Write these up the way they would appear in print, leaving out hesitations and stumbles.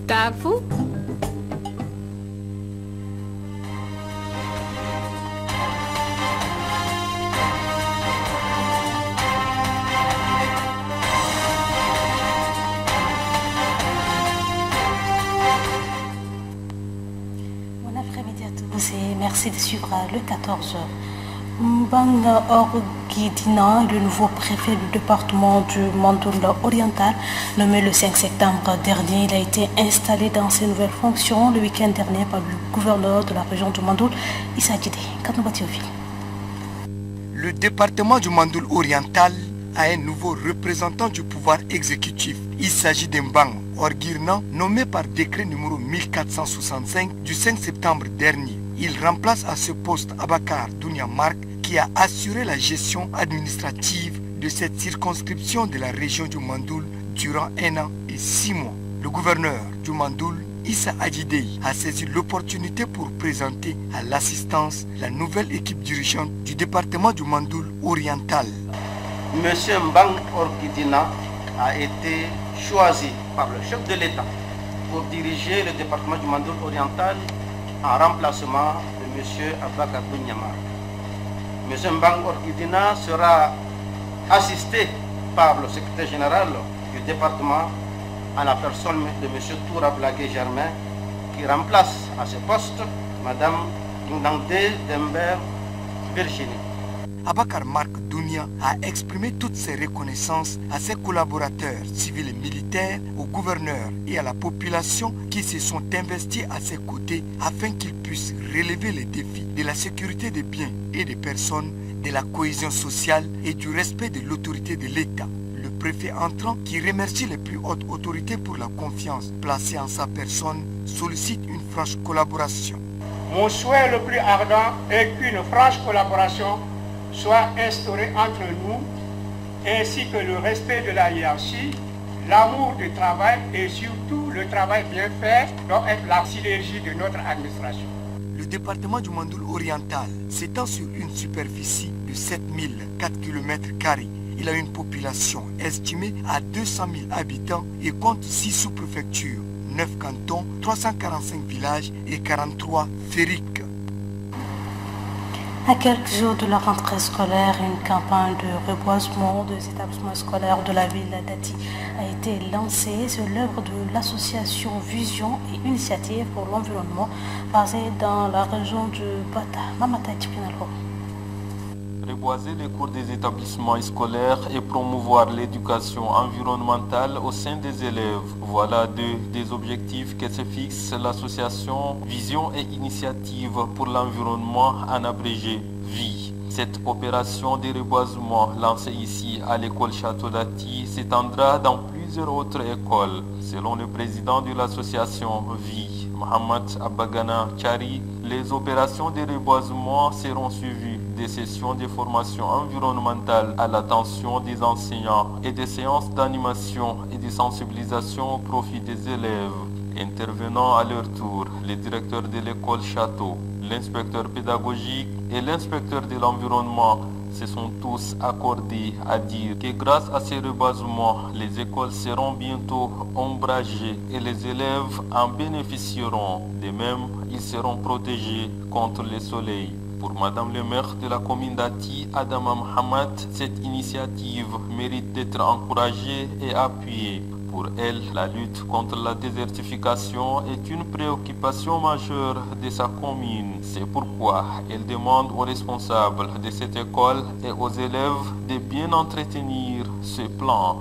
تعرفوا؟ Et merci de suivre le 14h. Mbang Orguidina, le nouveau préfet du département du Mandoul oriental, nommé le 5 septembre dernier, il a été installé dans ses nouvelles fonctions le week-end dernier par le gouverneur de la région du Mandoul, Issa Djidé. Le département du Mandoul oriental a un nouveau représentant du pouvoir exécutif. Il s'agit d'Mbang Orguirna, nommé par décret numéro 1465 du 5 septembre dernier. Il remplace à ce poste Abakar Dounia Mark, qui a assuré la gestion administrative de cette circonscription de la région du Mandoul durant 1 an et 6 mois. Le gouverneur du Mandoul, Issa Adjidei, a saisi l'opportunité pour présenter à l'assistance la nouvelle équipe dirigeante du département du Mandoul oriental. Monsieur Mbang Orguidina a été choisi par le chef de l'État pour diriger le département du Mandoul oriental en remplacement de M. Abakar Dounyamar. M. Mbang Orguidina sera assisté par le secrétaire général du département en la personne de M. Toura Blagué-Germain, qui remplace à ce poste Mme Ndangde Dember Virginie. Abakar Mark Dounia a exprimé toutes ses reconnaissances à ses collaborateurs civils et militaires, au gouverneur et à la population qui se sont investis à ses côtés afin qu'ils puissent relever les défis de la sécurité des biens et des personnes, de la cohésion sociale et du respect de l'autorité de l'État. Le préfet entrant, qui remercie les plus hautes autorités pour la confiance placée en sa personne, sollicite une franche collaboration. Mon souhait le plus ardent est qu'une franche collaboration soit instauré entre nous, ainsi que le respect de la hiérarchie, l'amour du travail et surtout le travail bien fait doit être la synergie de notre administration. Le département du Mandoul oriental s'étend sur une superficie de 7004 km². Il a une population estimée à 200 000 habitants et compte 6 sous-préfectures, 9 cantons, 345 villages et 43 fériques. À quelques jours de la rentrée scolaire, une campagne de reboisement des établissements scolaires de la ville d'Ati a été lancée sur l'œuvre de l'association Vision et Initiative pour l'environnement basée dans la région de Bata. Mamata Tchipinalho. Reboiser les cours des établissements scolaires et promouvoir l'éducation environnementale au sein des élèves. Voilà deux des objectifs que se fixe l'association Vision et Initiative pour l'environnement, en abrégé VI. Cette opération de reboisement lancée ici à l'école Château d'Ati s'étendra dans plusieurs autres écoles. Selon le président de l'association VI, Mohamed Abagana Chari, les opérations de reboisement seront suivies des sessions de formation environnementale à l'attention des enseignants et des séances d'animation et de sensibilisation au profit des élèves. Intervenant à leur tour, les directeurs de l'école Château, l'inspecteur pédagogique et l'inspecteur de l'environnement se sont tous accordés à dire que grâce à ces reboisements, les écoles seront bientôt ombragées et les élèves en bénéficieront. De même, ils seront protégés contre le soleil. Pour Madame le maire de la commune d'Ati, Adama Mohamed, cette initiative mérite d'être encouragée et appuyée. Pour elle, la lutte contre la désertification est une préoccupation majeure de sa commune. C'est pourquoi elle demande aux responsables de cette école et aux élèves de bien entretenir ce plan.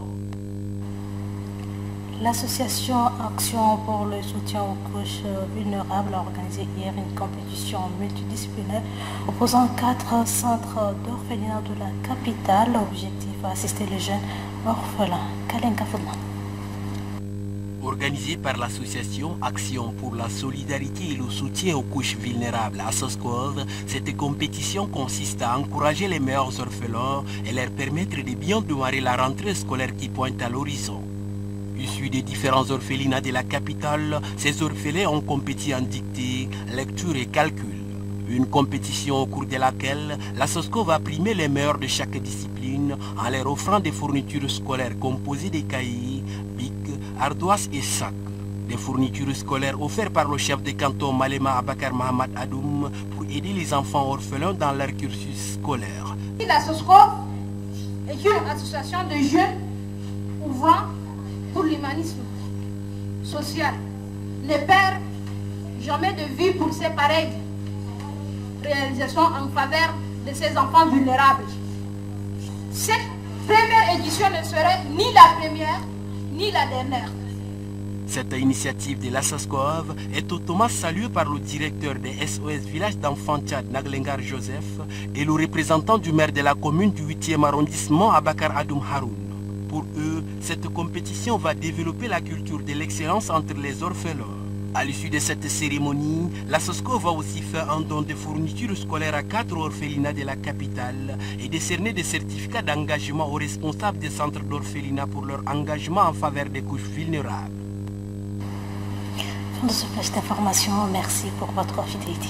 L'association Action pour le soutien aux couches vulnérables a organisé hier une compétition multidisciplinaire opposant 4 centres d'orphelinat de la capitale. L'objectif est assister les jeunes orphelins. Kalenka Foudman. Organisée par l'association Action pour la solidarité et le soutien aux couches vulnérables à Soscov, cette compétition consiste à encourager les meilleurs orphelins et leur permettre de bien démarrer la rentrée scolaire qui pointe à l'horizon. Issus des différents orphelinats de la capitale, ces orphelins ont compétit en dictée, lecture et calcul. Une compétition au cours de laquelle la SOSCO va primer les meilleurs de chaque discipline en leur offrant des fournitures scolaires composées de cahiers, bics, ardoises et sacs. Des fournitures scolaires offertes par le chef de canton Malema Abakar Mahamad Adoum pour aider les enfants orphelins dans leur cursus scolaire. La SOSCO est une association de jeunes ouvrant pour l'humanisme social. Ne perd jamais de vue pour ces pareilles réalisations en faveur de ces enfants vulnérables. Cette première édition ne serait ni la première ni la dernière. Cette initiative de la SOSCOV est automatiquement saluée par le directeur des SOS Village d'enfants Tchad Naglengar Joseph et le représentant du maire de la commune du 8e arrondissement Abakar Adoum Haroun. Pour eux, cette compétition va développer la culture de l'excellence entre les orphelins. À l'issue de cette cérémonie, la SOSCO va aussi faire un don de fournitures scolaires à 4 orphelinats de la capitale et décerner des certificats d'engagement aux responsables des centres d'orphelinat pour leur engagement en faveur des couches vulnérables. Fin de ce flash d'information, merci pour votre fidélité.